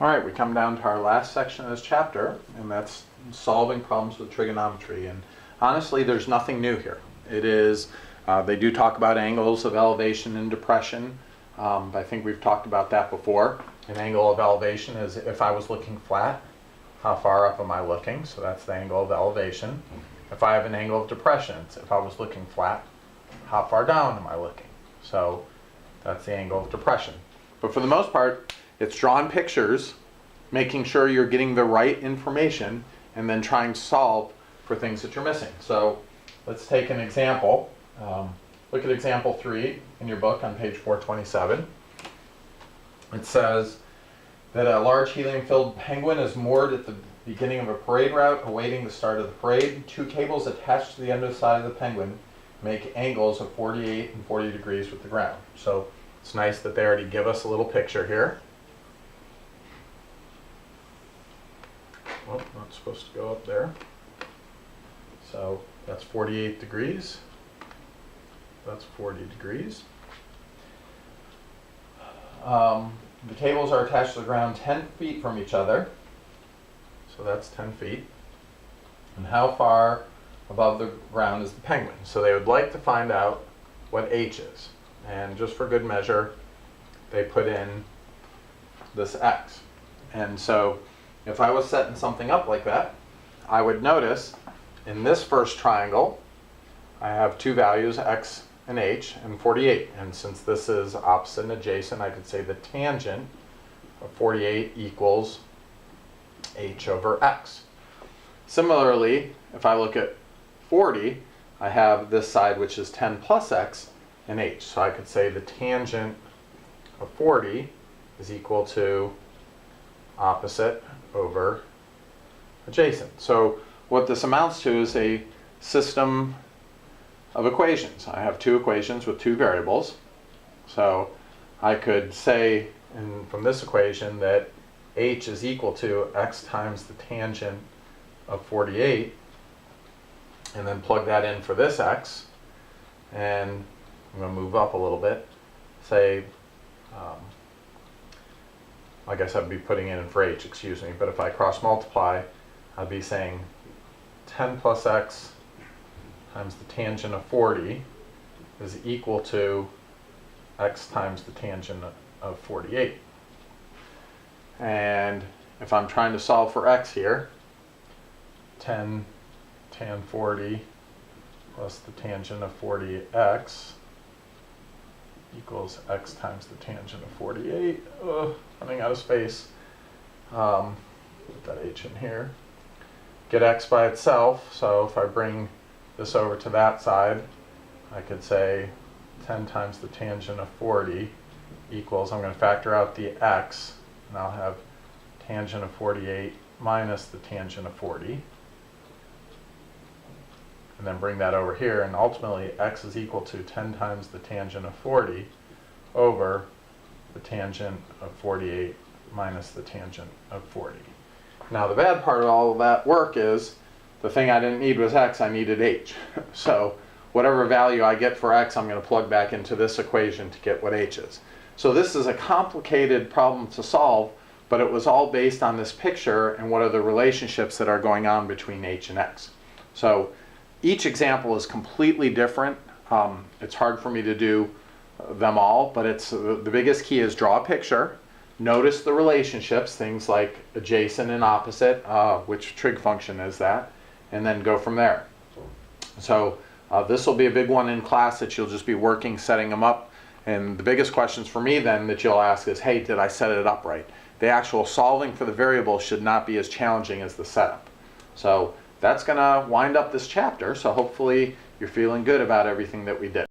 All right, we come down to our last section of this chapter, and that's solving problems with trigonometry. And honestly, there's nothing new here. It is, they do talk about angles of elevation and depression. I think we've talked about that before. An angle of elevation is if I was looking flat, how far up am I looking? So that's the angle of elevation. If I have an angle of depression, it's if I was looking flat, how far down am I looking? So that's the angle of depression. But for the most part, it's drawing pictures, making sure you're getting the right information, and then trying to solve for things that you're missing. So let's take an example. Look at example 3 in your book on page 427. It says that a large helium-filled penguin is moored at the beginning of a parade route awaiting the start of the parade. 2 cables attached to the underside of the penguin make angles of 48 and 40 degrees with the ground. So it's nice that they already give us a little picture here. Well, not supposed to go up there. So that's 48 degrees. That's 40 degrees. The cables are attached to the ground 10 feet from each other. So that's 10 feet. And how far above the ground is the penguin? So they would like to find out what h is. And just for good measure, they put in this x. And so if I was setting something up like that, I would notice in this first triangle, I have 2 values, x and h, and 48. And since this is opposite and adjacent, I could say the tangent of 48 equals h over x. Similarly, if I look at 40, I have this side which is 10 plus x and h. So I could say the tangent of 40 is equal to opposite over adjacent. So what this amounts to is a system of equations. I have 2 equations with 2 variables. So I could say from this equation that h is equal to x times the tangent of 48, and then plug that in for this x, and I'm going to move up a little bit, say, I guess I'd be putting it in for h, excuse me, but if I cross multiply, I'd be saying 10 plus x times the tangent of 40 is equal to x times the tangent of 48. And if I'm trying to solve for x here, 10 tan 40 plus the tangent of 40x equals x times the tangent of 48. Running out of space. Put that h in here. Get x by itself, so if I bring this over to that side, I could say 10 times the tangent of 40 equals, I'm going to factor out the x, and I'll have tangent of 48 minus the tangent of 40. And then bring that over here, and ultimately x is equal to 10 times the tangent of 40 over the tangent of 48 minus the tangent of 40. Now the bad part of all of that work is the thing I didn't need was x, I needed h. So whatever value I get for x, I'm going to plug back into this equation to get what h is. So this is a complicated problem to solve, but it was all based on this picture and what are the relationships that are going on between h and x. So each example is completely different. It's hard for me to do them all, but it's the biggest key is draw a picture, notice the relationships, things like adjacent and opposite, which trig function is that, and then go from there. So this will be a big one in class that you'll just be working, setting them up. And the biggest questions for me then that you'll ask is, hey, did I set it up right? The actual solving for the variable should not be as challenging as the setup. So that's going to wind up this chapter, so hopefully you're feeling good about everything that we did.